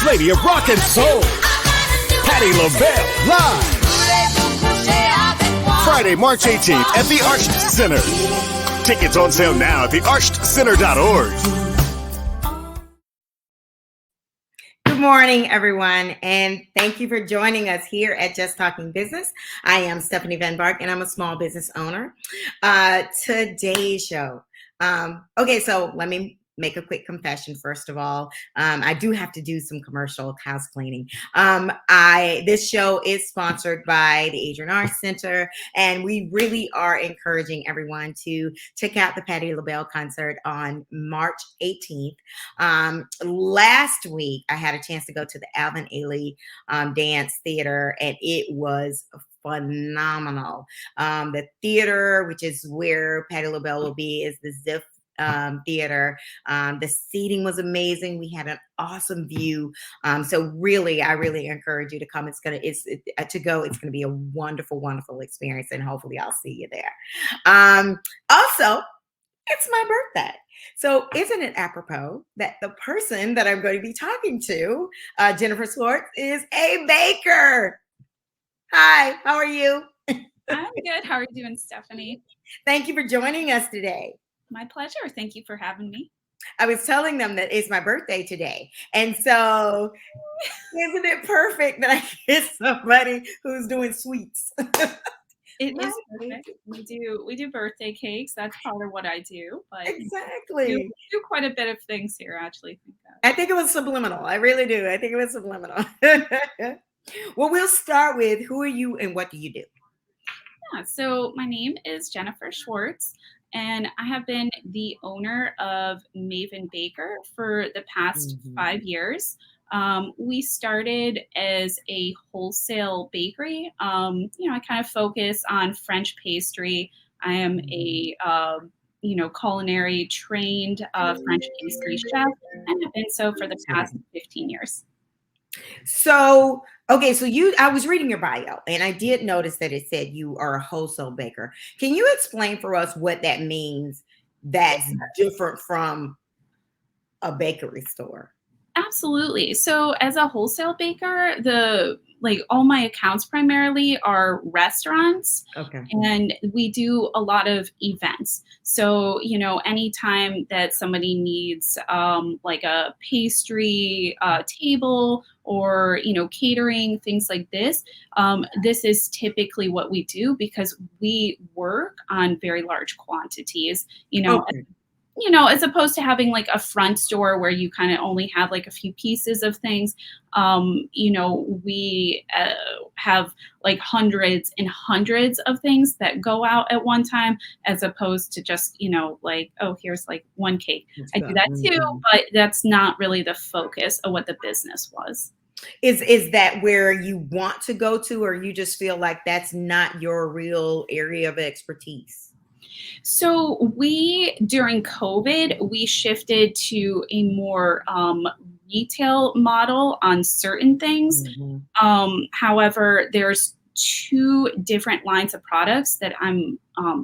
lady of rock and soul, Patti LaBelle, live. Friday, March 18th at the Arch Center. Tickets on sale now at thearchcenter.org. Good morning, everyone, and thank you for joining us here at Just Talking Business. I am Stephanie Van Bark, and I'm a small business owner. Today's show. Okay, so let me make a quick confession. First of all, I do have to do some commercial house cleaning. This show is sponsored by the Adrian Arch Center, and we really are encouraging everyone to check out the Patti LaBelle concert on March 18th. Last week, I had a chance to go to the Alvin Ailey Dance Theater, and it was phenomenal. The theater, which is where Patti LaBelle will be, is the Ziff theater. The seating was amazing. We had an awesome view. So really, I really encourage you to come. It's going to be a wonderful, wonderful experience, and hopefully I'll see you there. Also, it's my birthday. So isn't it apropos that the person that I'm going to be talking to, Jennifer Swartz, is a baker? Hi, how are you? I'm good. How are you doing, Stephanie? Thank you for joining us today. My pleasure. Thank you for having me. I was telling them that it's my birthday today. And so isn't it perfect that I get somebody who's doing sweets? It is perfect. We do birthday cakes. That's part of what I do. But exactly. We do quite a bit of things here, actually. I think it was subliminal. I really do. I think it was subliminal. Well, we'll start with who are you and what do you do? Yeah, so my name is Jennifer Swartz, and I have been the owner of Maven Baker for the past 5 years. We started as a wholesale bakery. I kind of focus on French pastry. I am a culinary trained French pastry chef, and have been so for the past 15 years. So, okay, so I was reading your bio, and I did notice that it said you are a wholesale baker. Can you explain for us what that means that's different from a bakery store? Absolutely. So as a wholesale baker, all my accounts primarily are restaurants. Okay. And we do a lot of events. So, anytime that somebody needs like a pastry table or, catering, things like this, this is typically what we do because we work on very large quantities, Okay. As opposed to having like a front store where you kind of only have like a few pieces of things, we have like hundreds and hundreds of things that go out at one time, as opposed to just, here's like one cake. I do that too, but that's not really the focus of what the business was. Is that where you want to go to, or you just feel like that's not your real area of expertise? So during COVID, we shifted to a more retail model on certain things. However, there's two different lines of products that I'm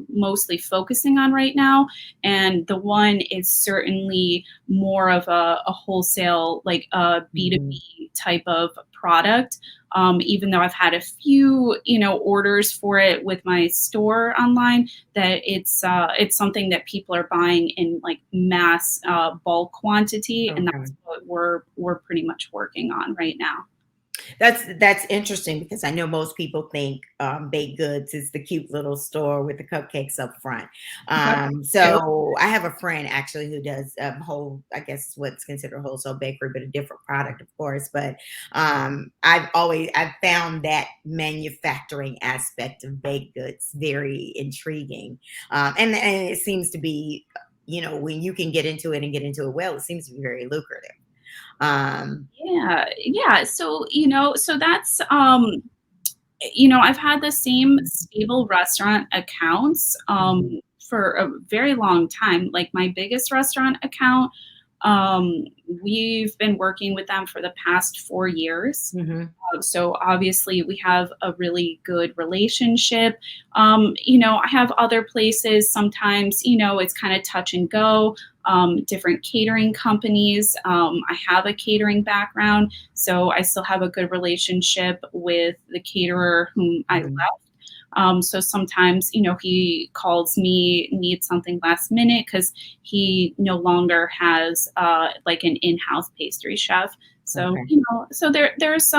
mostly focusing on right now. And the one is certainly more of a wholesale, like a B2B type of product. Even though I've had a few, orders for it with my store online, that it's something that people are buying in like mass bulk quantity. Okay. And that's what we're pretty much working on right now. That's interesting because I know most people think baked goods is the cute little store with the cupcakes up front. So I have a friend actually who does I guess what's considered a wholesale bakery, but a different product, of course. But I've found that manufacturing aspect of baked goods very intriguing, and it seems to be, when you can get into it and get into it well, it seems to be very lucrative. Yeah. So, so that's, I've had the same stable restaurant accounts, for a very long time. Like my biggest restaurant account, Um, we've been working with them for the past 4 years. Mm-hmm. So obviously we have a really good relationship. I have other places. Sometimes, it's kind of touch and go. Different catering companies. I have a catering background, so I still have a good relationship with the caterer whom I left. So sometimes, he calls me, needs something last minute because he no longer has like an in-house pastry chef. So, Okay. so there's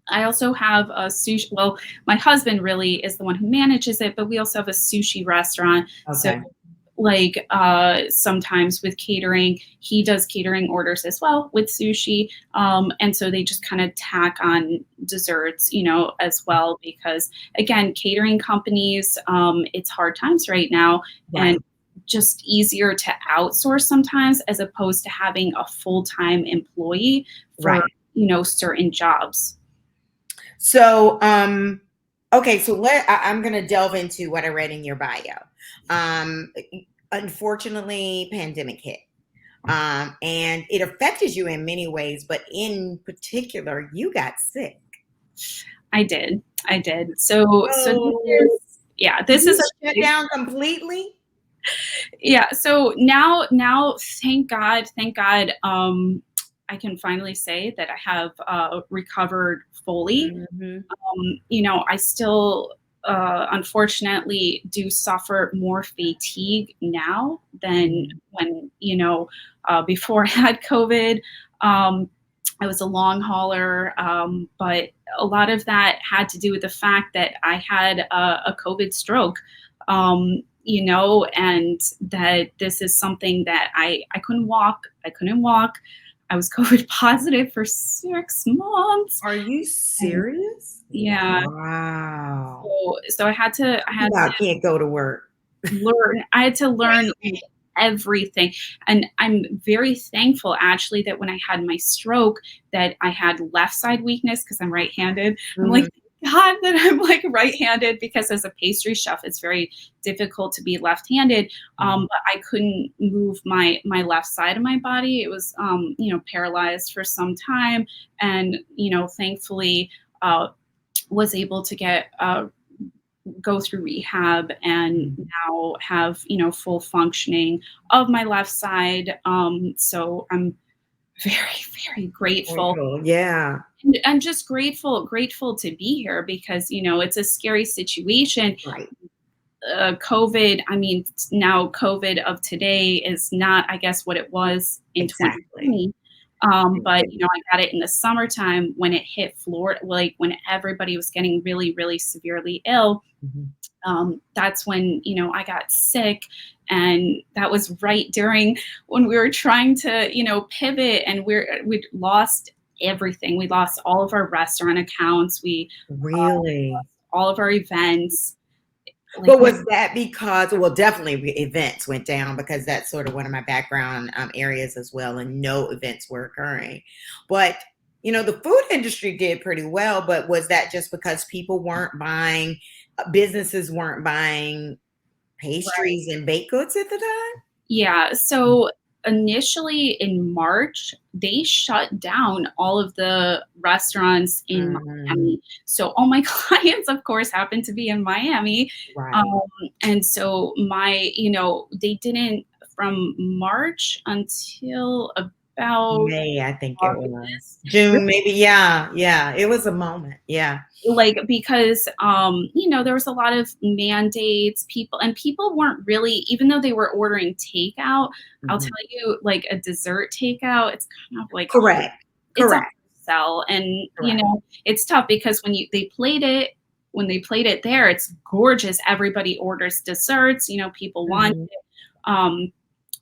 I also have a sushi. Well, my husband really is the one who manages it, but we also have a sushi restaurant. So Okay. like sometimes with catering, he does catering orders as well with sushi. And so they just kind of tack on desserts, as well, because again, catering companies, it's hard times right now, and Right. just easier to outsource sometimes as opposed to having a full-time employee for, Right. certain jobs. So, okay, so I'm going to delve into what I read in your bio. Um, Unfortunately, pandemic hit, and it affected you in many ways, but in particular, you got sick. I did. I did. So this Oh, is, yeah, did this is you a shut big, down completely? yeah. So now, thank God, I can finally say that I have recovered fully. Hmm. I still, unfortunately, do suffer more fatigue now than when, before I had COVID. Um, I was a long hauler, but a lot of that had to do with the fact that I had a COVID stroke. And that this is something that I couldn't walk. I couldn't walk. I was COVID positive for 6 months. Are you And serious? yeah, Wow. so I had I can't go to work. I had to learn everything. And I'm very thankful actually that when I had my stroke that I had left side weakness because I'm right-handed. I'm like, Mhm. God, that I'm like right-handed, because as a pastry chef, it's very difficult to be left-handed. But I couldn't move my left side of my body. It was paralyzed for some time, and thankfully was able to get go through rehab and Mhm. now have full functioning of my left side. So I'm very, very grateful, Wonderful. Yeah. and just grateful to be here, because it's a scary situation. Right. COVID, I mean, now COVID of today is not, I guess, what it was in Exactly. 2020. But I got it in the summertime when it hit Florida, like when everybody was getting really, really severely ill. Mhm. That's when I got sick, and that was right during when we were trying to pivot, and we'd lost everything. We lost all of our restaurant accounts. We Really? all of our events. Like But was that because, well, definitely events went down because that's sort of one of my background areas as well, and no events were occurring. But, the food industry did pretty well, but was that just because people weren't buying, businesses weren't buying Right. pastries and baked goods at the time? Yeah. So initially in March, they shut down all of the restaurants in Mhm. Miami. So all my clients, of course, happened to be in Miami. Right. Um, and so they didn't, from March until about May, I think it was. August. June, maybe. Yeah. Yeah. It was a moment. Yeah. Like, because there was a lot of mandates, people weren't really, even though they were ordering takeout. I'll tell Mhm. you, like a dessert takeout, it's kind of like Correct. it's a Correct. sell. And Correct. it's tough because when they played it there, it's gorgeous, everybody orders desserts, people want Mhm. it.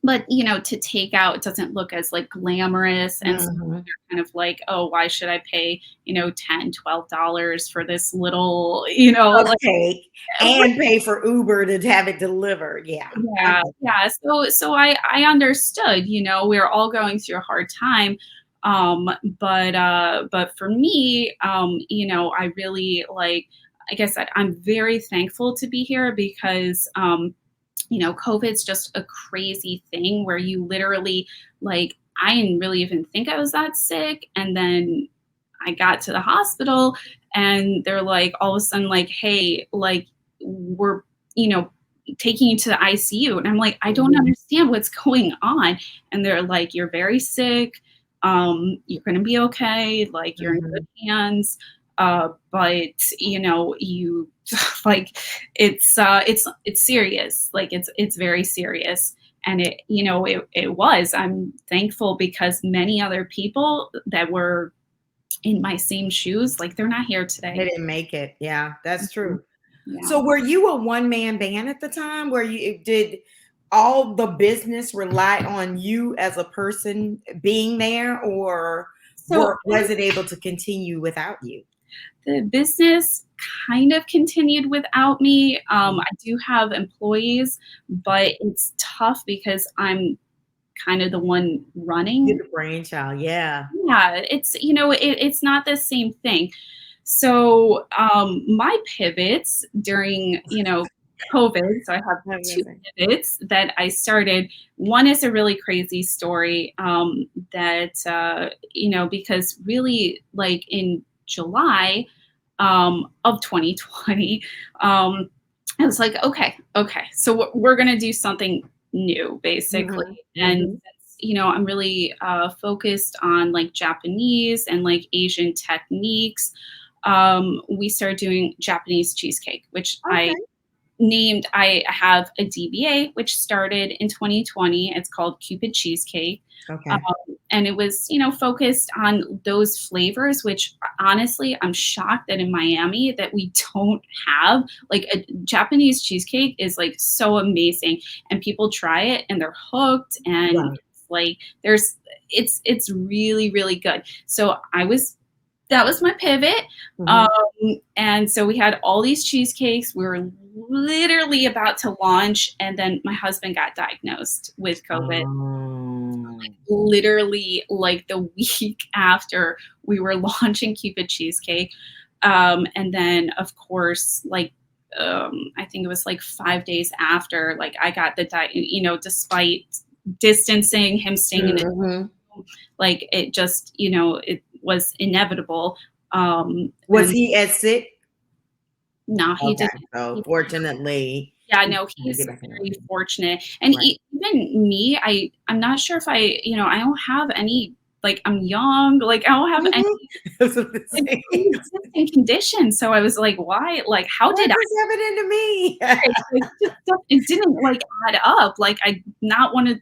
But to take out, it doesn't look as like glamorous, and so Mhm. they're kind of like, oh, why should I pay 10-12 dollars for this little like, Cupcake and pay for Uber to have it delivered. Yeah. I yeah, get that. yeah. So I understood, we're all going through a hard time. But for me, I really, like, I guess I'm very thankful to be here because COVID's just a crazy thing where you literally, like, I didn't really even think I was that sick. And then I got to the hospital and they're like, all of a sudden, like, hey, like, we're, you know, taking you to the ICU. And I'm like, I don't understand what's going on. And they're like, you're very sick. You're going to be okay. Like, you're in good hands. But you like, it's serious. Like, it's very serious. And it was. I'm thankful because many other people that were in my same shoes, like, they're not here today. They didn't make it. Yeah, that's true. Yeah. So were you a one-man band at the time? Where you did all the business rely on you as a person being there, or was it able to continue without you? The business kind of continued without me. I do have employees, but it's tough because I'm kind of the one running. You're the brainchild, yeah. Yeah, it's not the same thing. So my pivots during COVID. So I have two pivots that I started. One is a really crazy story that because really, like, in July of 2020, I was like, okay, so we're gonna do something new, basically. And I'm really focused on, like, Japanese and, like, Asian techniques. We started doing Japanese cheesecake, which I have a DBA, which started in 2020. It's called Cupid Cheesecake. Okay. And it was, focused on those flavors, which honestly, I'm shocked that in Miami that we don't have. Like, a Japanese cheesecake is, like, so amazing, and people try it and they're hooked, and it's like it's really, really good. So that was my pivot. And so we had all these cheesecakes. We were literally about to launch, and then my husband got diagnosed with COVID. Literally, like, the week after we were launching Cupid Cheesecake. And then, of course, like, I think it was like 5 days after, like, I got the despite distancing, him staying in his room, like, it just, it was inevitable. Was he as sick? No, he didn't. So fortunately. Yeah, no, he's very fortunate. And even me, I'm not sure if I don't have any, like, I'm young, like, I don't have any existing conditions. So I was like, why? Like, how did this happen to me? it didn't, like, add up. Like, I not want to,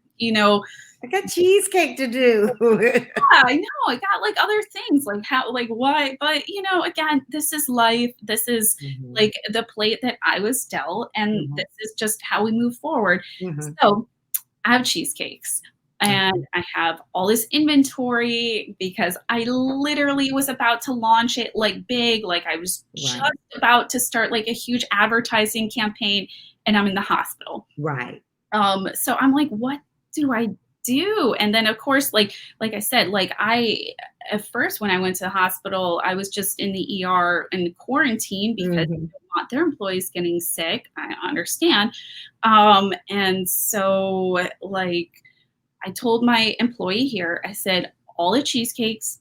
I got cheesecake to do. Yeah, I know. I got, like, other things, like, how, like, why? But, again, this is life. This is like the plate that I was dealt, and this is just how we move forward. So I have cheesecakes, and I have all this inventory because I literally was about to launch it, like, big. Like, I was just about to start, like, a huge advertising campaign, and I'm in the hospital. So I'm like, what do I do? And then, of course, like I said, like, at first when I went to the hospital, I was just in the ER in quarantine because they don't want their employees getting sick. I understand. And so, like, I told my employee here, I said, all the cheesecakes,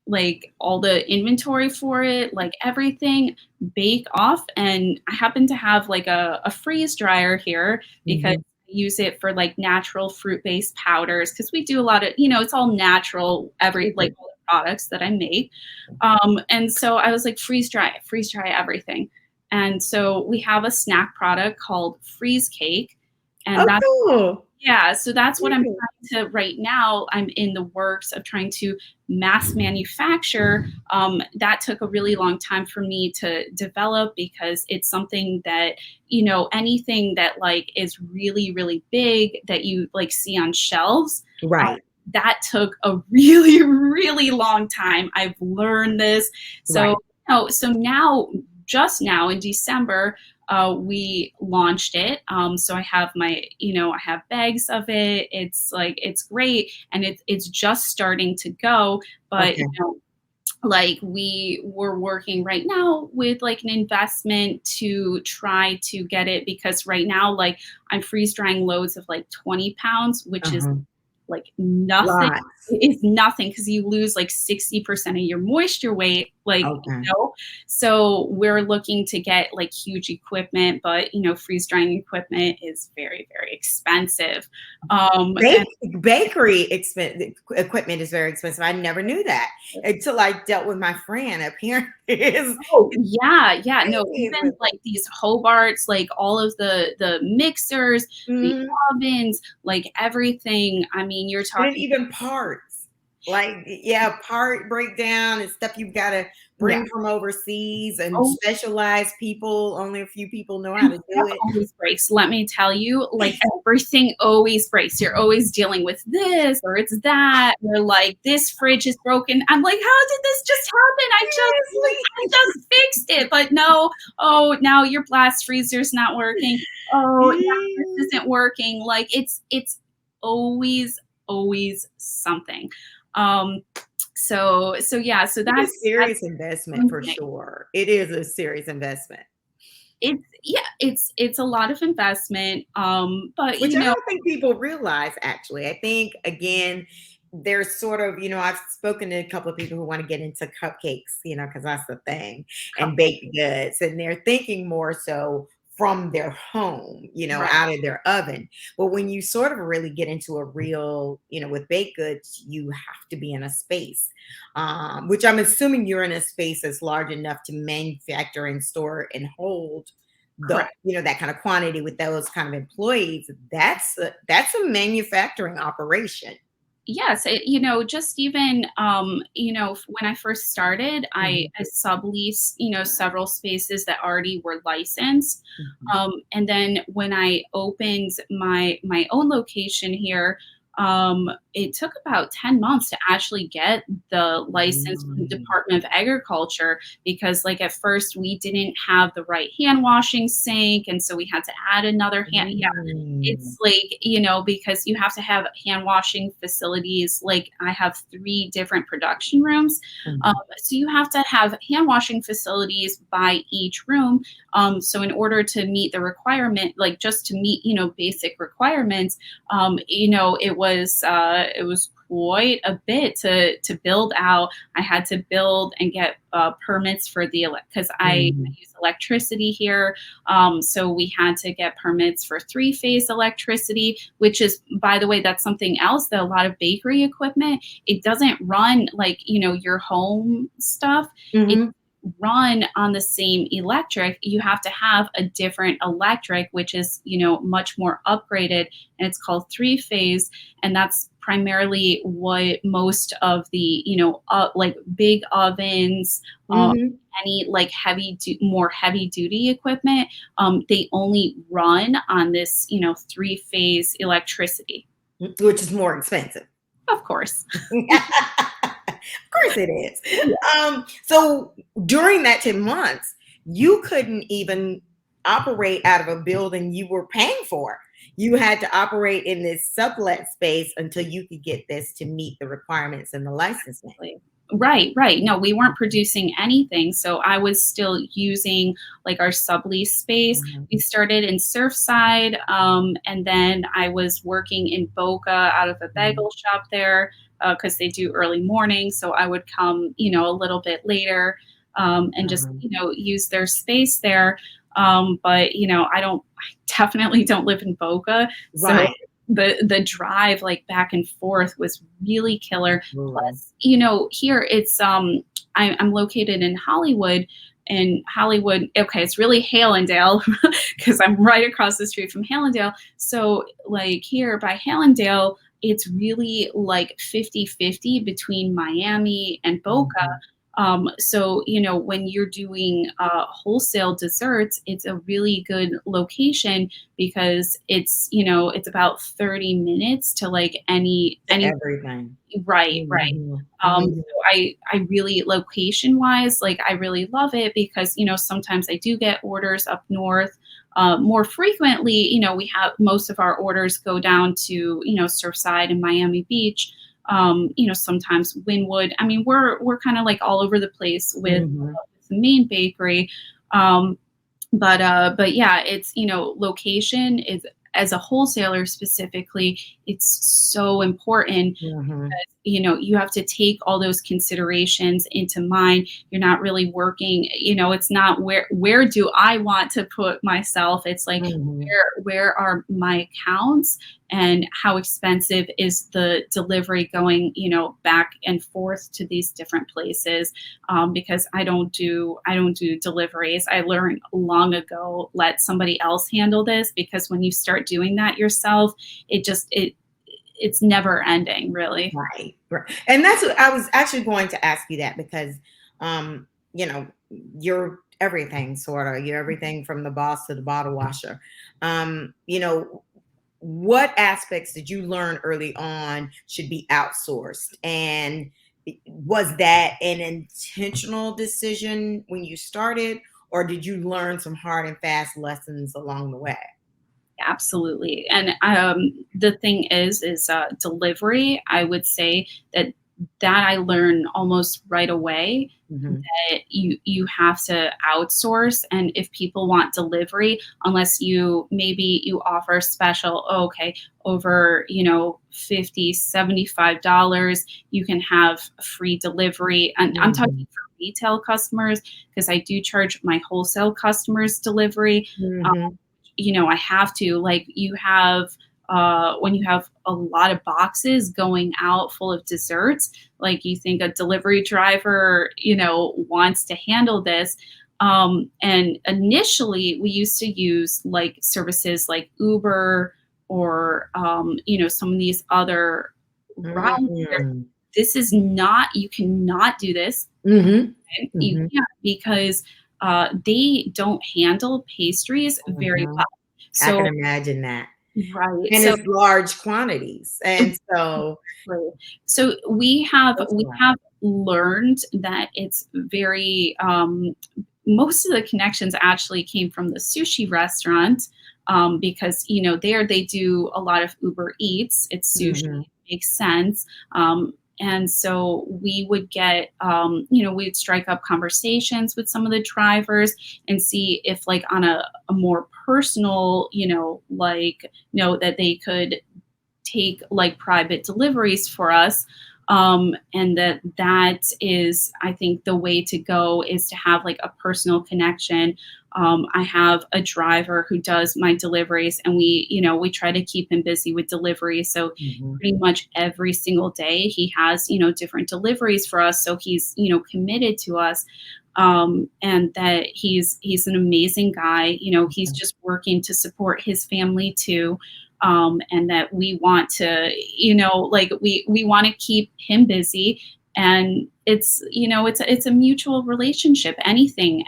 like, all the inventory for it, like, everything, bake off. And I happen to have, like, a freeze dryer here because use it for, like, natural fruit-based powders, because we do a lot of, it's all natural, like, all the products that I make. And so I was like, freeze dry everything. And so we have a snack product called Freeze Cake. And that's cool. Yeah, so that's what I'm trying to right now. I'm in the works of trying to mass manufacture. That took a really long time for me to develop because it's something that, anything that, like, is really, really big that you, like, see on shelves. That took a really, really long time. I've learned this. So, so now, just now in December, we launched it. So I have I have bags of it. It's, like, it's great. And it's just starting to go, but like we were working right now with like an investment to try to get it, because right now like I'm freeze drying loads of like 20 pounds, which is Uh-huh. like nothing. Lots. It's nothing because you lose like 60% of your moisture weight, like, Okay. So we're looking to get like huge equipment, but freeze drying equipment is very, very expensive. And Bakery equipment is very expensive. I never knew that until I dealt with my friend. Apparently, it's oh yeah, yeah. No, even crazy. like these Hobarts, like all of the mixers, the Mhm. ovens, like everything. I mean, you're And then talking, even parts, like, yeah, part breakdown and stuff you've got to yeah. bring from overseas and Oh, specialized people. Only a few people know how and to do stuff it. always breaks. Let me tell you, like everything always breaks. You're always dealing with this or it's that, or like this fridge is broken. I'm like, how did this just happen? I just fixed it. But no, oh, now your blast freezer's not working. Oh, now this isn't working. Like it's always something. Um, so yeah, so It's a that's serious investment one for thing. sure. It is a serious investment, It's yeah, it's a lot of investment, but which I don't think people realize, actually. I think, again, there's sort of, I've spoken to a couple of people who want to get into cupcakes, because that's the thing, and cupcake, baked goods, and they're thinking more so from their home, right? out of their oven. But when you sort of really get into a real, with baked goods, you have to be in a space, which I'm assuming you're in a space that's large enough to manufacture and store and hold Correct. that kind of quantity with those kind of employees. That's a manufacturing operation. Yes, just even, when I first started, Mhm, I sublease, several spaces that already were licensed. mhm. And then when I opened my own location here, it took about 10 months to actually get the license from the Mm. Department of Agriculture, because like at first we didn't have the right hand washing sink, and so we had to add another hand. Mm. It's like, because you have to have hand washing facilities. Like I have 3 different production rooms. Mhm. So you have to have hand washing facilities by each room. So in order to meet the requirement, like just to meet, basic requirements, it was quite a bit to build out. I had to build and get permits for because I Mhm. use electricity here. So we had to get permits for 3-phase electricity, which is, by the way, that's something else that a lot of bakery equipment, it doesn't run like, your home stuff. It Mhm. run on the same electric. You have to have a different electric, which is, much more upgraded, and it's called 3-phase. And that's primarily what most of the, like big ovens, Mhm. any like more heavy duty equipment, they only run on this, 3-phase electricity. Which is more expensive. Of course. Of course it is. So during that 10 months, you couldn't even operate out of a building you were paying for. You had to operate in this sublet space until you could get this to meet the requirements and the licensing. Like, right, right. No, we weren't producing anything. So I was still using like our sublease space. Mhm, We started in Surfside, and then I was working in Boca out of a mhm, bagel shop there, because they do early morning. So I would come, a little bit later, and just, mhm. use their space there. But, I definitely don't live in Boca. So Right. the drive like back and forth was really killer. Brutal. Plus, here it's I'm located in Hollywood, and Hollywood, okay, it's really Hallandale because I'm right across the street from Hallandale. So like here by Hallandale, it's really like 50-50 between Miami and Boca. Mhm. So, when you're doing wholesale desserts, it's a really good location because it's about 30 minutes to like To any everything. right, right. Mhm, So mhm. I really, location wise, like I really love it because, sometimes I do get orders up north. More frequently, we have most of our orders go down to, Surfside and Miami Beach. sometimes Winwood. I mean, we're kind of like all over the place with the main bakery. But yeah, it's, location is, as a wholesaler specifically, it's so important. You have to take all those considerations into mind. You're not really working, it's not where do I want to put myself? It's like, where are my accounts, and how expensive is the delivery going, back and forth to these different places? Because I don't do deliveries. I learned long ago, let somebody else handle this, because when you start doing that yourself, it's never ending, really. Right. And that's what I was actually going to ask you, that because, you know, you're everything, sort of. You're everything from the boss to the bottle washer. You know, what aspects did you learn early on should be outsourced? And was that an intentional decision when you started, or did you learn some hard and fast lessons along the way? Absolutely. And the thing is delivery. I would say that I learned almost right away, that you have to outsource. And if people want delivery, unless maybe you offer special, okay, over, $50, $75, you can have free delivery. And I'm talking for retail customers, because I do charge my wholesale customers delivery. I have to, like, when you have a lot of boxes going out full of desserts, like, you think a delivery driver, wants to handle this. And initially we used to use like services like Uber, or, some of these other rides. This is not, you cannot do this. You can't, because they don't handle pastries very well. I So, can imagine that. right. And So, it's large quantities. And so right. So we have that's learned that it's very, most of the connections actually came from the sushi restaurant, because there they do a lot of Uber Eats. It's sushi, makes sense. And so we would get, we'd strike up conversations with some of the drivers and see if, like, on a more personal, that they could take like private deliveries for us. And that is, I think, the way to go, is to have like a personal connection. I have a driver who does my deliveries, and we try to keep him busy with deliveries. So pretty much every single day he has, different deliveries for us. So he's, committed to us. And that he's an amazing guy. He's just working to support his family too. And that we want to, we want to keep him busy. And it's a mutual relationship. Anything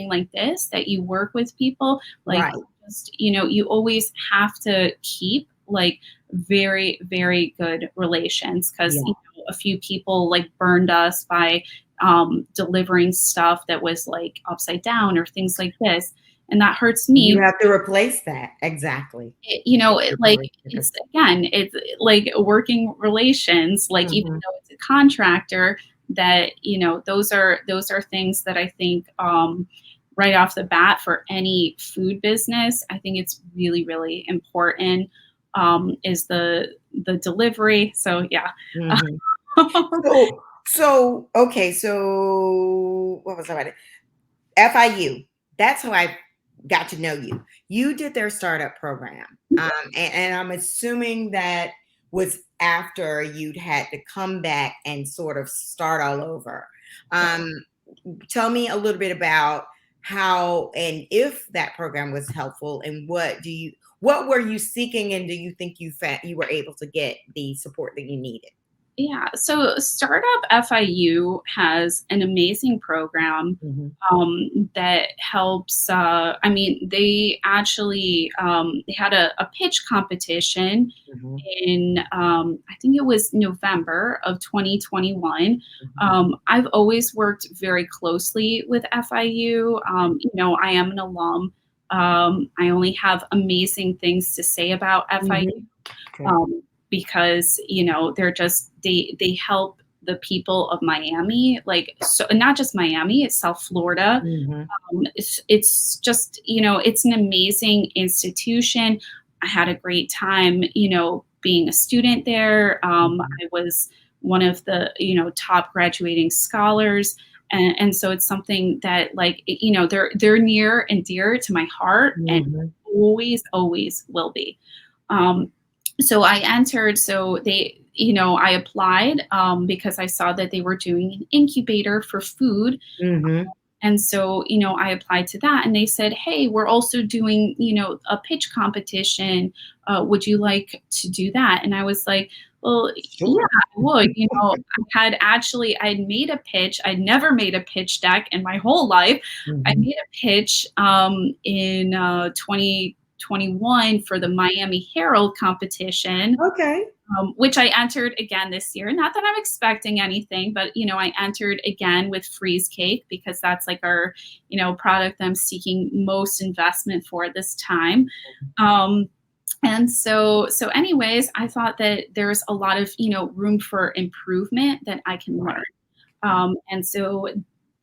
like this, that you work with people, like, right. just, you always have to keep like very, very good relations, because a few people like burned us by delivering stuff that was like upside down or things like this. And that hurts me. You have to replace that. Exactly. It's like working relations, like, even though it's a contractor, that, those are things that I think, right off the bat, for any food business, I think it's really, really important, is the delivery. So, yeah. Okay. So what was I about? FIU. That's how I got to know you. You did their startup program. And I'm assuming that was after you'd had to come back and sort of start all over. Tell me a little bit about how and if that program was helpful, and what were you seeking, and do you think you were able to get the support that you needed? Yeah, so Startup FIU has an amazing program, that helps. They actually, they had a pitch competition in, I think it was November of 2021. I've always worked very closely with FIU. I am an alum. I only have amazing things to say about FIU. Okay. because, they help the people of Miami, like, so not just Miami, it's South Florida. It's just, it's an amazing institution. I had a great time, being a student there. I was one of the, top graduating scholars. And so it's something that, like, they're near and dear to my heart, and always, always will be. So I entered, so I applied because I saw that they were doing an incubator for food. And so, I applied to that, and they said, "Hey, we're also doing, a pitch competition. Would you like to do that?" And I was like, "Well, yeah, Sure. I would." I had made a pitch. I'd never made a pitch deck in my whole life. I made a pitch in 2021 for the Miami Herald competition, Okay. which I entered again this year. Not that I'm expecting anything, but I entered again with Freeze Cake because that's like our, product I'm seeking most investment for at this time. And so anyways, I thought that there's a lot of, room for improvement that I can learn. And so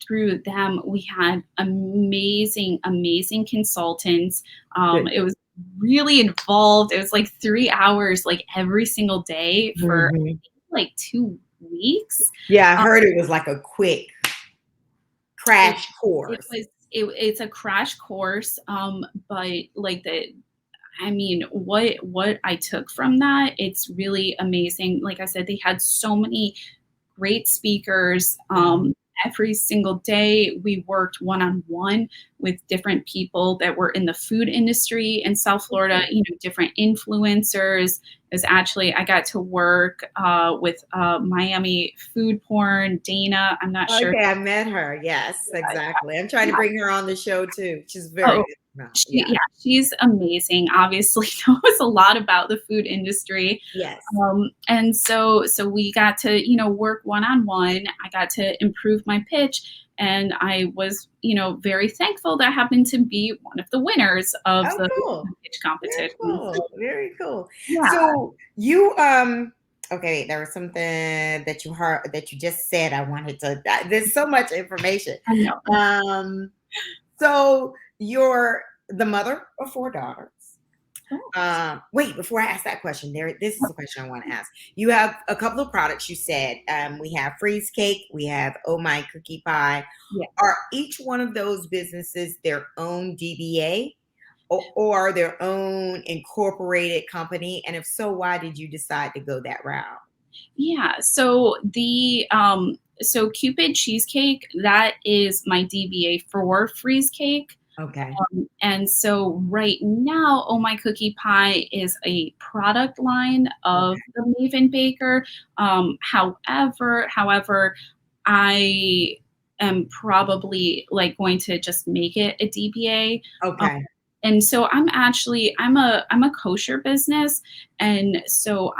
through them, we had amazing, amazing consultants. It was really involved. It was like 3 hours, like every single day for like 2 weeks. Yeah, I heard it was like a quick crash course. It's a crash course. But like what I took from that, it's really amazing. Like I said, they had so many great speakers. Every single day we worked one-on-one with different people that were in the food industry in South Florida, different influencers. I got to work with Miami food porn, Dana. I'm not sure. Okay, I met her. Yes, exactly. I'm trying to bring her on the show too. She's very good. She's amazing. Obviously knows a lot about the food industry. Yes. And so we got to, work one-on-one. I got to improve my pitch, and I was, very thankful that I happened to be one of the winners of the pitch competition. Very cool. Yeah. So you okay, there was something that you heard that you just said. I wanted to. There's so much information. I know. So you're the mother of 4 daughters. Wait, before I ask that question, this is a question I want to ask. You have a couple of products. You said we have Freeze Cake, we have Oh My Cookie Pie. Yeah. Are each one of those businesses their own DBA or their own incorporated company? And if so, why did you decide to go that route? Yeah. So so Cupid Cheesecake, that is my DBA for Freeze Cake. Okay. And so right now, Oh My Cookie Pie is a product line of the Maven Baker. However, I am probably like going to just make it a DBA. Okay. And so I'm a kosher business. And so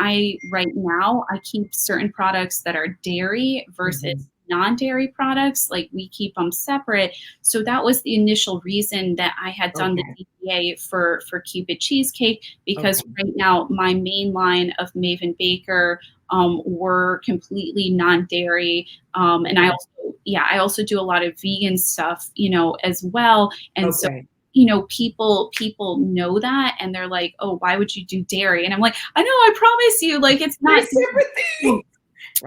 right now I keep certain products that are dairy versus non-dairy products. Like we keep them separate. So that was the initial reason that I had done the DBA for Cupid Cheesecake, because right now my main line of Maven Baker were completely non-dairy. And I also do a lot of vegan stuff, as well. And so people know that, and they're like, "Oh, why would you do dairy?" And I'm like, "I know, I promise you, like it's not separate things."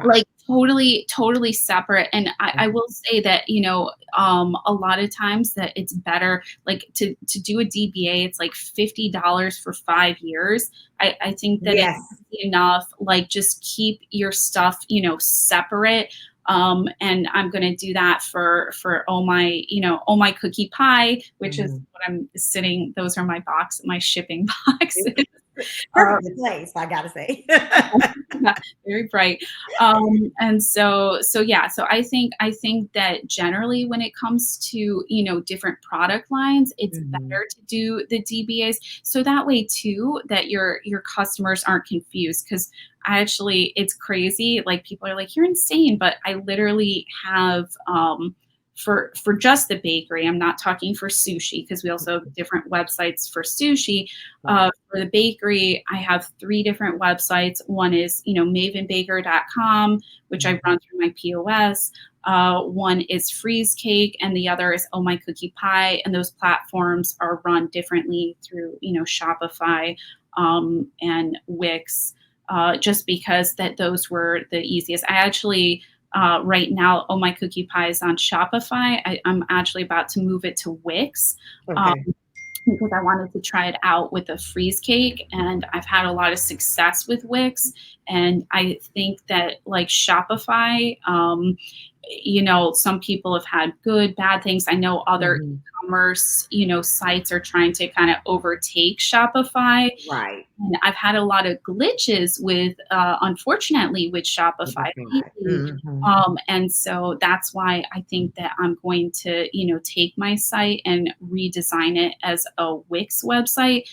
Like totally separate. And I will say that, a lot of times that it's better, like to do a DBA, it's like $50 for 5 years. I think that it's enough. Like just keep your stuff, separate. And I'm going to do that for Oh My Cookie Pie, which is what I'm sitting. Those are my shipping boxes. Perfect place, I gotta say. Very bright. And so I think that generally when it comes to, different product lines, it's better to do the DBAs. So that way too, that your customers aren't confused. Cause it's crazy. Like people are like, "You're insane." But I literally have, for just the bakery. I'm not talking for sushi, because we also have different websites for sushi. For the bakery, I have 3 different websites. One is, mavenbaker.com, which I run through my POS. One is Freeze Cake, and the other is Oh My Cookie Pie. And those platforms are run differently through, Shopify and Wix, just because those were the easiest. I actually, right now, Oh My Cookie Pie is on Shopify. I'm actually about to move it to Wix. Okay. Because I wanted to try it out with a freeze cake, and I've had a lot of success with Wix. And I think that, like Shopify, some people have had good, bad things. I know other e-commerce, sites are trying to kind of overtake Shopify. Right. And I've had a lot of glitches with, unfortunately, with Shopify lately. And so that's why I think that I'm going to, take my site and redesign it as a Wix website,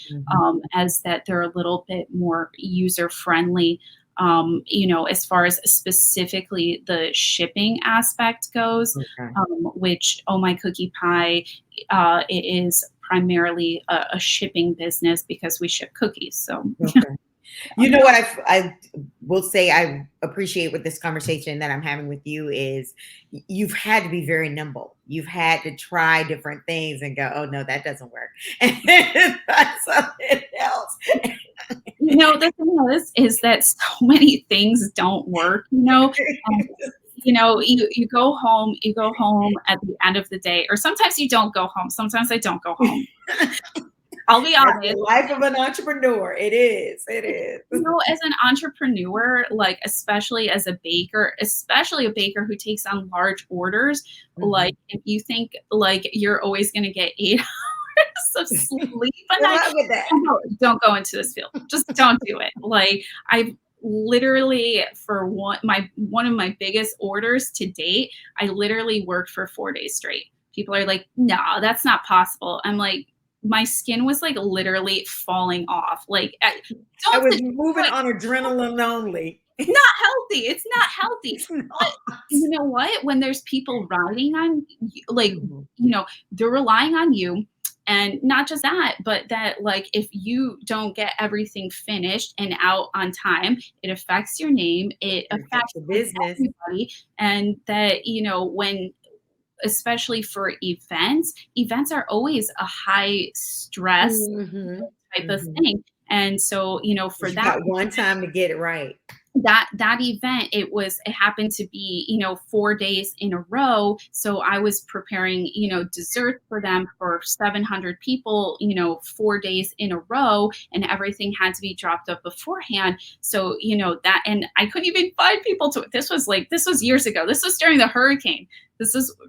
as that they're a little bit more user friendly. As far as specifically the shipping aspect goes, which Oh My Cookie Pie, it is primarily a shipping business because we ship cookies. So, You know what I will say I appreciate with this conversation that I'm having with you is you've had to be very nimble. You've had to try different things and go, oh no, that doesn't work, and try something else. The thing is that so many things don't work, you go home at the end of the day, or sometimes you don't go home. Sometimes I don't go home. I'll be honest. That's the life of an entrepreneur. It is. It is. As an entrepreneur, like especially as a baker, especially a baker who takes on large orders, like if you think like you're always going to get 8 hours of sleep a night, don't go into this field. Just don't do it. Like I've literally, for one of my biggest orders to date, I literally worked for 4 days straight. People are like, no, that's not possible. I'm like, my skin was like literally falling off. Like I was moving on adrenaline only. Not healthy. It's not healthy. But you know what? When there's people riding on you, like, they're relying on you. And not just that, but that like if you don't get everything finished and out on time, it affects your name. It affects the business. Everybody. And that, when especially for events are always a high stress type of thing. And so, for that, got one time to get it right. That event, it happened to be, 4 days in a row. So I was preparing, dessert for them for 700 people, 4 days in a row, and everything had to be dropped up beforehand. So, that, and I couldn't even find people this was years ago. This was during the hurricane.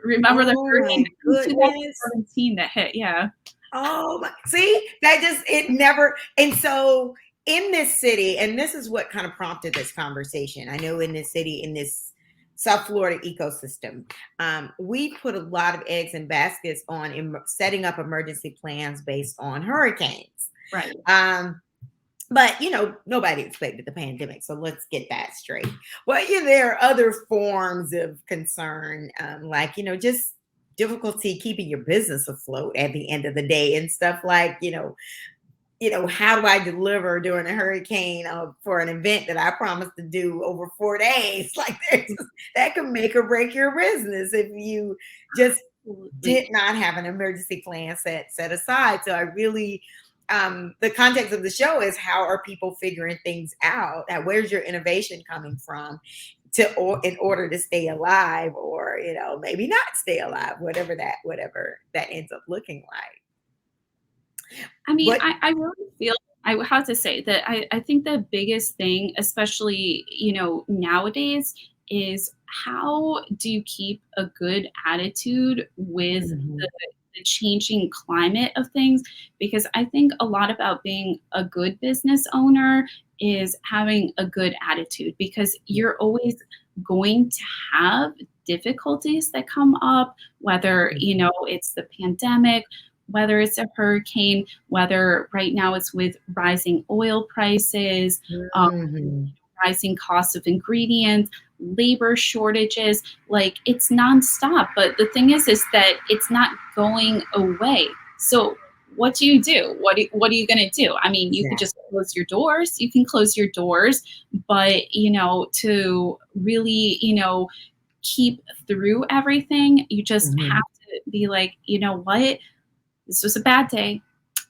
Remember the hurricane in 2017 that hit. Yeah. Oh, see, it never. And so in this city, and this is what kind of prompted this conversation. I know in this city, in this South Florida ecosystem, we put a lot of eggs in baskets on setting up emergency plans based on hurricanes. Right. But, nobody expected the pandemic. So let's get that straight. Well, there are other forms of concern, like, just difficulty keeping your business afloat at the end of the day and stuff like, how do I deliver during a hurricane for an event that I promised to do over 4 days? Like that could make or break your business if you just did not have an emergency plan set aside. So I really, the context of the show is how are people figuring things out? Where's your innovation coming from in order to stay alive, or maybe not stay alive, whatever that ends up looking like. I mean, I really feel, I have to say that I think the biggest thing, especially, nowadays, is how do you keep a good attitude with the changing climate of things? Because I think a lot about being a good business owner is having a good attitude, because you're always going to have difficulties that come up, whether, it's the pandemic, whether it's a hurricane, whether right now it's with rising oil prices, rising costs of ingredients. labor shortages, like it's nonstop. But the thing is that it's not going away. So what do you do? What are you going to do? I mean, you could just Exactly. close your doors. You can close your doors, but to really, keep through everything, you just Mhm. have to be like, you know what? This was a bad day.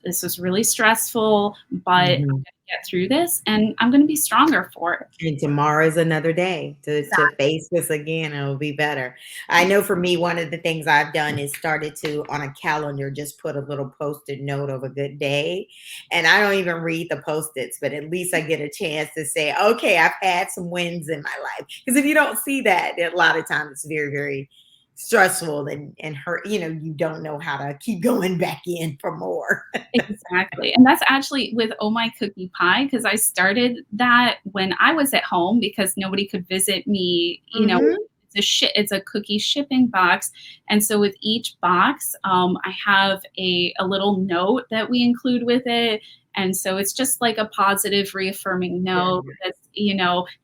This was really stressful, but I'm going Mhm. to get through this and I'm going to be stronger for it. And tomorrow is another day to Exactly. face this again, and it'll be better. I know for me, one of the things I've done is started to, on a calendar, just put a little post-it note of a good day. And I don't even read the post-its, but at least I get a chance to say, okay, I've had some wins in my life. Because if you don't see that, a lot of times it's very, very stressful and hurt, you don't know how to keep going back in for more. Exactly. And that's actually with Oh My Cookie Pie, because I started that when I was at home because nobody could visit me. Mhm. It's a cookie shipping box. And so with each box, I have a little note that we include with it. And so it's just like a positive reaffirming note Good. that's,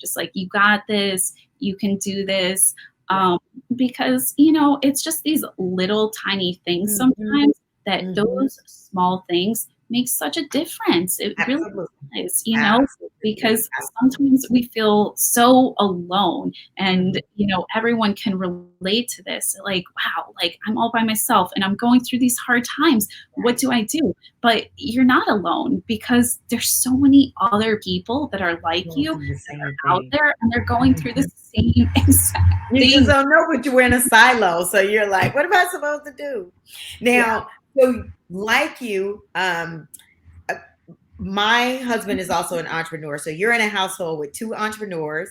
just like you got this, you can do this. Right. Um, because, it's just these little tiny things Mhm. sometimes that Mhm. those small things make such a difference. It really Absolutely. does, Absolutely. because Absolutely. sometimes we feel so alone and, Mhm. everyone can relate to this. Like, wow, like I'm all by myself and I'm going through these hard times. What Right. do I do? But you're not alone because there's so many other people that are like Going you through the that same are out thing. there and they're going through the Mhm. same exact You just thing. don't know, but you're in a silo. So you're like, what am I supposed to do? Yeah. Now, so like you, uh, my husband is also an entrepreneur. So you're in a household with two entrepreneurs.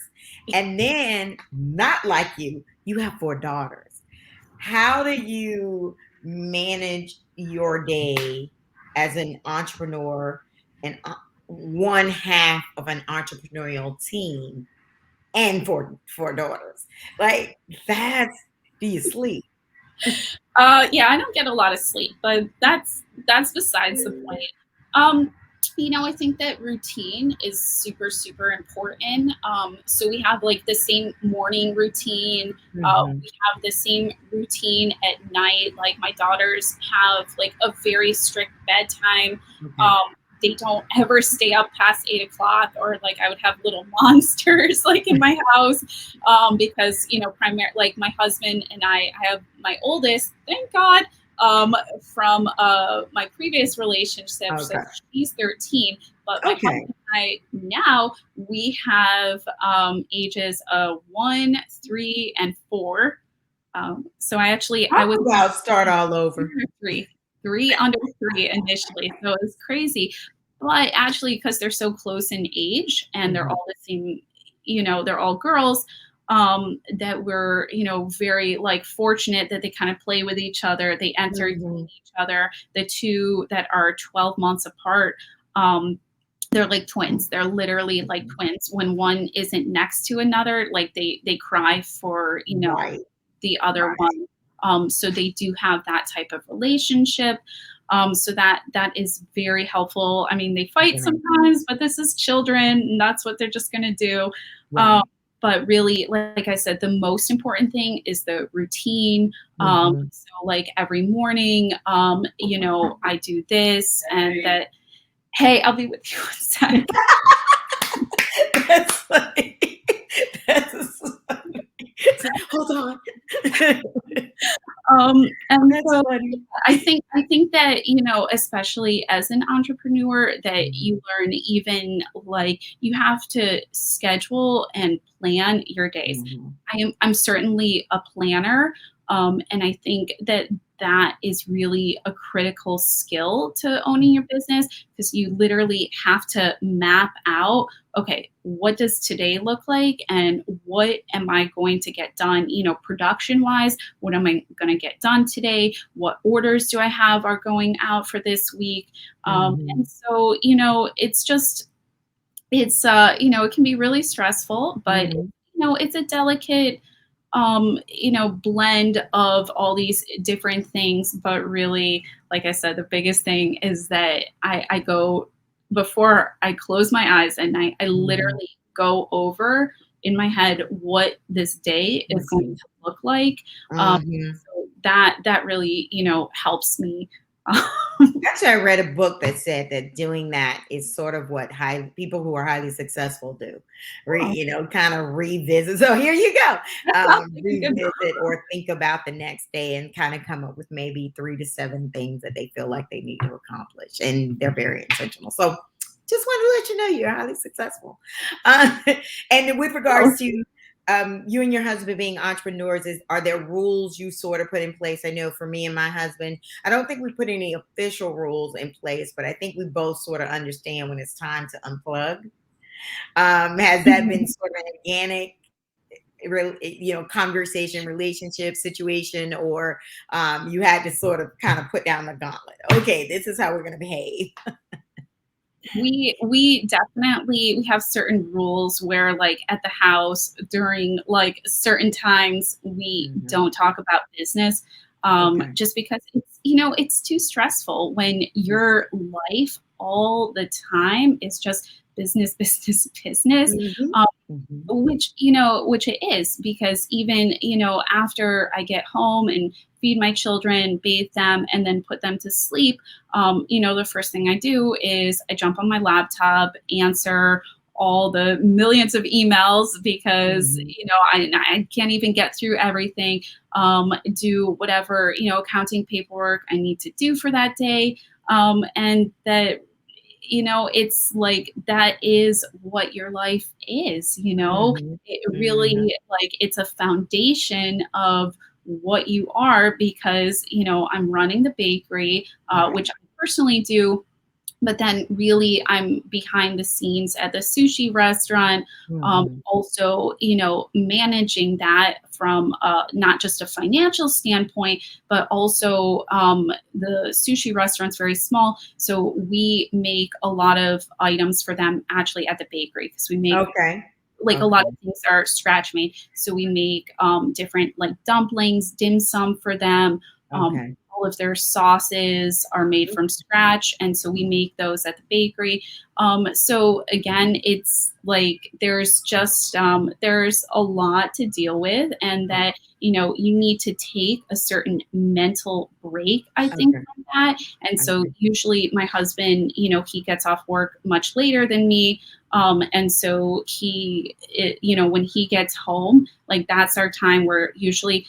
And then, not like you have four daughters. How do you manage your day as an entrepreneur and one half of an entrepreneurial team and four daughters? Like that's do you sleep? Yeah, I don't get a lot of sleep, but that's besides the point. Um, I think that routine is super, super important. So we have like the same morning routine. Mhm. We have the same routine at night. Like my daughters have like a very strict bedtime. Okay. Um, they don't ever stay up past 8 o'clock, or like I would have little monsters like in my house, because primary like my husband and I have my oldest, thank God, from my previous relationship. So Okay. she's 13, but my husband Okay. and I now we have ages 1, 3, and 4. So I was Talk about start all over. under three under 3 initially, so it was crazy. But actually, because they're so close in age and they're Mhm. all the same, they're all girls, that we're, very like fortunate that they kind of play with each other. They entertain Mhm. each other. The two that are 12 months apart, um, they're like twins. They're literally like Mhm. twins. When one isn't next to another, like they cry for, Right. the other Right. one. So they do have that type of relationship. So that is very helpful. I mean, they fight Right. sometimes, but this is children, and that's what they're just going to do. Um, Right. but really, like I said, the most important thing is the routine. Mhm. So like every morning, I do this and that. Hey, I'll be with you in a sec. That's funny. That's funny. Hold on. And That's so funny. I think that, especially as an entrepreneur, that Mhm. you learn even like you have to schedule and plan your days. Mhm. I'm certainly a planner, and I think that that is really a critical skill to owning your business because you literally have to map out, okay, what does today look like and what am I going to get done, production wise? What am I going to get done today? What orders do I have are going out for this week? And Mhm. so, it's just, it can be really stressful, but, Mhm. it's a delicate, blend of all these different things. But really, like I said, the biggest thing is that I go, before I close my eyes at night, I Mhm. literally go over in my head what this day is going to look like. Mhm. So that really, helps me. Actually, I read a book that said that doing that is sort of what people who are highly successful do. Oh, Kind of revisit. So here you go. that sounds like a good Revisit or think about the next day and kind of come up with maybe 3 to 7 things that they feel like they need to accomplish, and they're very intentional. So just wanted to let you know you're highly successful. Uh, and with regards book. to you and your husband being entrepreneurs, are there rules you sort of put in place? I know for me and my husband, I don't think we put any official rules in place, but I think we both sort of understand when it's time to unplug. Has that been sort of an organic, conversation, relationship situation, or you had to sort of kind of put down the gauntlet? Okay, this is how we're going to behave. We definitely we have certain rules where, like, at the house during like certain times we Mhm. don't talk about business, Okay. just because it's too stressful when Mhm. your life all the time is just business, business, business. Mhm. um, Mhm. which it is, because even after I get home and feed my children, bathe them, and then put them to sleep, the first thing I do is I jump on my laptop, answer all the millions of emails, because Mhm. I can't even get through everything. Do whatever accounting paperwork I need to do for that day, and that it's like that is what your life is. Mhm. It Mhm. really, like, it's a foundation of what you are, because I'm running the bakery, Right. which I personally do, but then really I'm behind the scenes at the sushi restaurant, Mhm. also managing that from not just a financial standpoint, but also the sushi restaurant's very small, so we make a lot of items for them actually at the bakery, because we make, Okay. like, a lot Okay. of things are scratch made. So we make different, like, dumplings, dim sum for them. Okay. All of their sauces are made from scratch, and so we make those at the bakery. So again, it's like there's a lot to deal with, and that you need to take a certain mental break, I think, Okay. from that. And so Okay. usually my husband, he gets off work much later than me, and so when he gets home, like, that's our time where usually,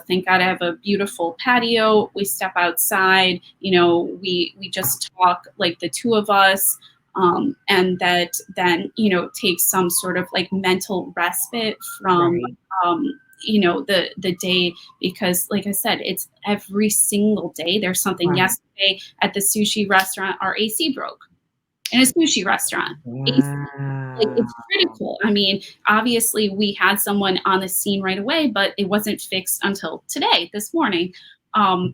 thank God I have a beautiful patio. We step outside, we just talk, like, the two of us, and that then, takes some sort of, like, mental respite from, Right. um, the day, because, like I said, it's every single day. There's something. Right. Yesterday at the sushi restaurant, our AC broke in a sushi restaurant. Like, Wow. it's critical. I mean, obviously we had someone on the scene right away, but it wasn't fixed until today, this morning. Um,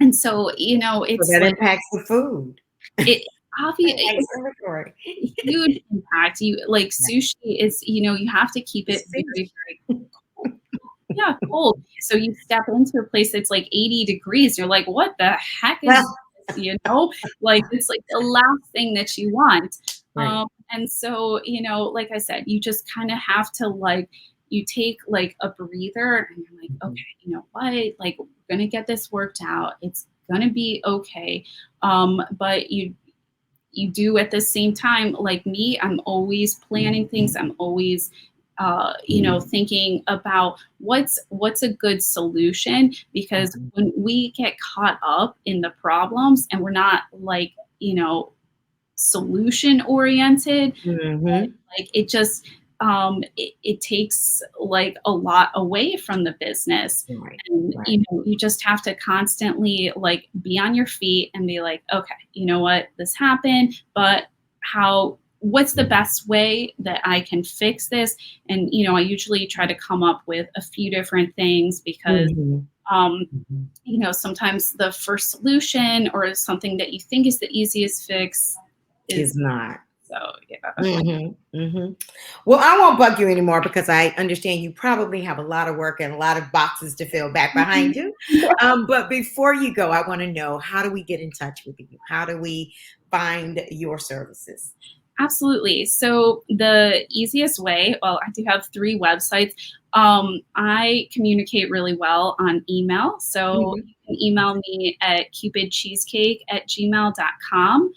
and so, So it's that like impacts the food. it obvious Impacts inventory. huge impact. You like Yeah. sushi is, you have to keep It's it very, fish. very cold. Yeah, cold. So you step into a place that's like 80 degrees. You're like, what the heck is Well, this? Like, it's like the last thing that you want. right. And so, like I said, you just kind of have to, like, you take, like, a breather, and you're like, Mhm. okay, you know what? Like, we're gonna get this worked out. It's gonna be okay. But you do at the same time, like me, I'm always planning things. I'm always thinking about what's a good solution, because Mhm. when we get caught up in the problems and we're not, like, solution oriented, Mhm. like, it just it takes, like, a lot away from the business. Right. And Right. you just have to constantly, like, be on your feet and be like, okay, you know what, this happened, but what's the best way that I can fix this? And I usually try to come up with a few different things, because Mhm. um Mhm. sometimes the first solution or something that you think is the easiest fix Is is, not. so yeah. Mhm. Mhm. Well, I won't bug you anymore because I understand you probably have a lot of work and a lot of boxes to fill back behind you. But before you go, I want to know, how do we get in touch with you? How do we find your services? Absolutely. So the easiest way, well, I do have 3 websites. I communicate really well on email. So Mhm. you can email me at cupidcheesecake@gmail.com.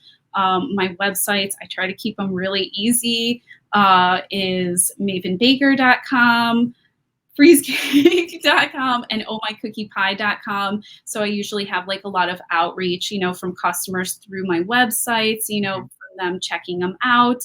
My websites, I try to keep them really easy, is mavenbaker.com, freezecake.com, and ohmycookiepie.com. So I usually have like a lot of outreach, from customers through my websites, for them checking them out.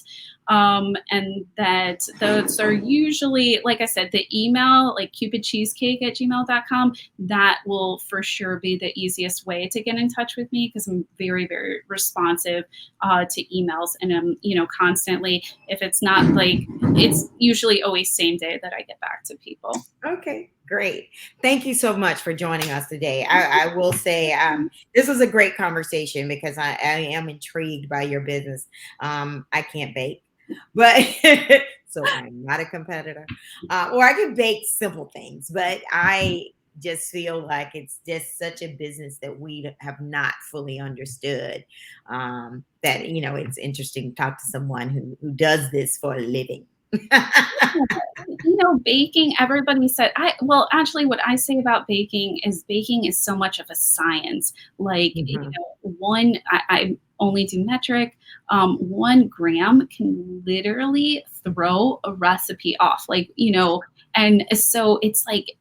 And that those are usually, like I said, the email, like cupidcheesecake@gmail.com, that will for sure be the easiest way to get in touch with me because I'm very, very responsive to emails, and I'm, constantly, if it's not like, it's usually always same day that I get back to people. Okay, great. Thank you so much for joining us today. I will say this was a great conversation because I am intrigued by your business. I can't bake, but so I'm not a competitor. Or I can bake simple things, but I just feel like it's just such a business that we have not fully understood. That it's interesting to talk to someone who does this for a living. Baking, everybody said, actually, what I say about baking is so much of a science. Like, Mhm. I only do metric. 1 gram can literally throw a recipe off. Like, and so it's like,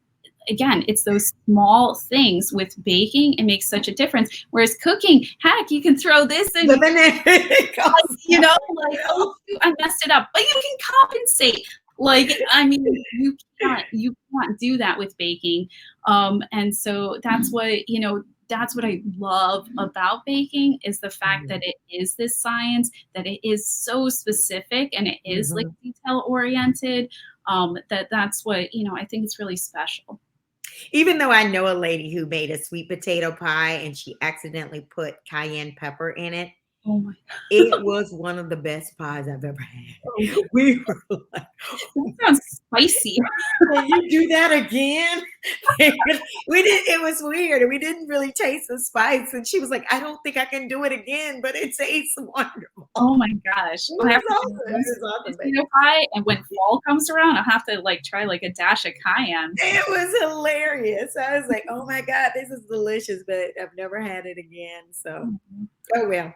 again, it's those small things with baking. It makes such a difference. Whereas cooking, heck, you can throw this in, But then it goes like, oh shoot, I messed it up, but you can compensate. Like, I mean, you can't do that with baking. And so that's what I love about baking, is the fact that Mhm. it is this science, that it is so specific, and it is like Mhm. detail oriented. That's what, I think it's really special. Even though I know a lady who made a sweet potato pie and she accidentally put cayenne pepper in it, Oh my it was one of the best pies I've ever had. God. We were like, That sounds spicy. "Can you do that again?" We did. It was weird, and we didn't really taste the spice. And she was like, "I don't think I can do it again, but it tastes wonderful." Oh my gosh. It I have was to do awesome. one It sweet was awesome, but potato pie, and when fall comes around, I'll have to, like, try, like, a dash of cayenne. it was hilarious. I was like, "Oh my god, this is delicious," but I've never had it again. So, Mhm. oh well.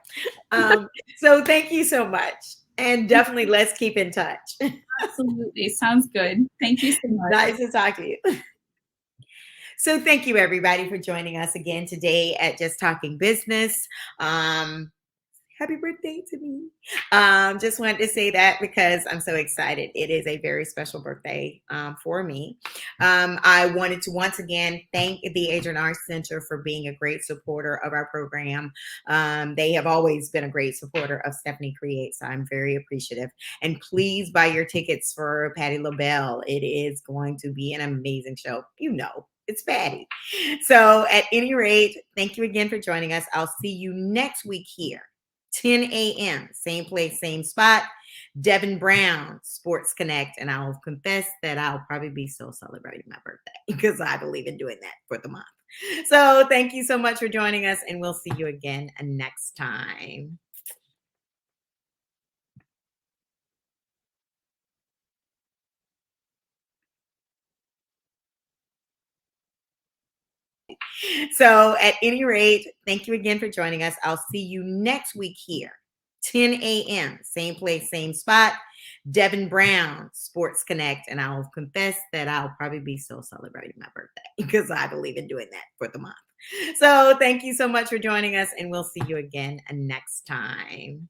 So thank you so much, and definitely let's keep in touch. Absolutely, sounds good. Thank you so much. Nice to talk to you. So thank you everybody for joining us again today at Just Talking Business. Um, Happy birthday to me. Just wanted to say that because I'm so excited. It is a very special birthday for me. I wanted to once again thank the Adrian Arts Center for being a great supporter of our program. They have always been a great supporter of Stephanie Creates. So I'm very appreciative. And please buy your tickets for Patti LaBelle. It is going to be an amazing show. It's Patty. So, at any rate, thank you again for joining us. I'll see you next week here, 10 a.m., same place, same spot. Devin Brown, Sports Connect. And I'll confess that I'll probably be still celebrating my birthday because I believe in doing that for the month. So, thank you so much for joining us, and we'll see you again next time. So, at any rate, thank you again for joining us. I'll see you next week here, 10 a.m., same place, same spot. Devin Brown, Sports Connect. And I'll confess that I'll probably be still celebrating my birthday because I believe in doing that for the month. So, thank you so much for joining us, and we'll see you again next time.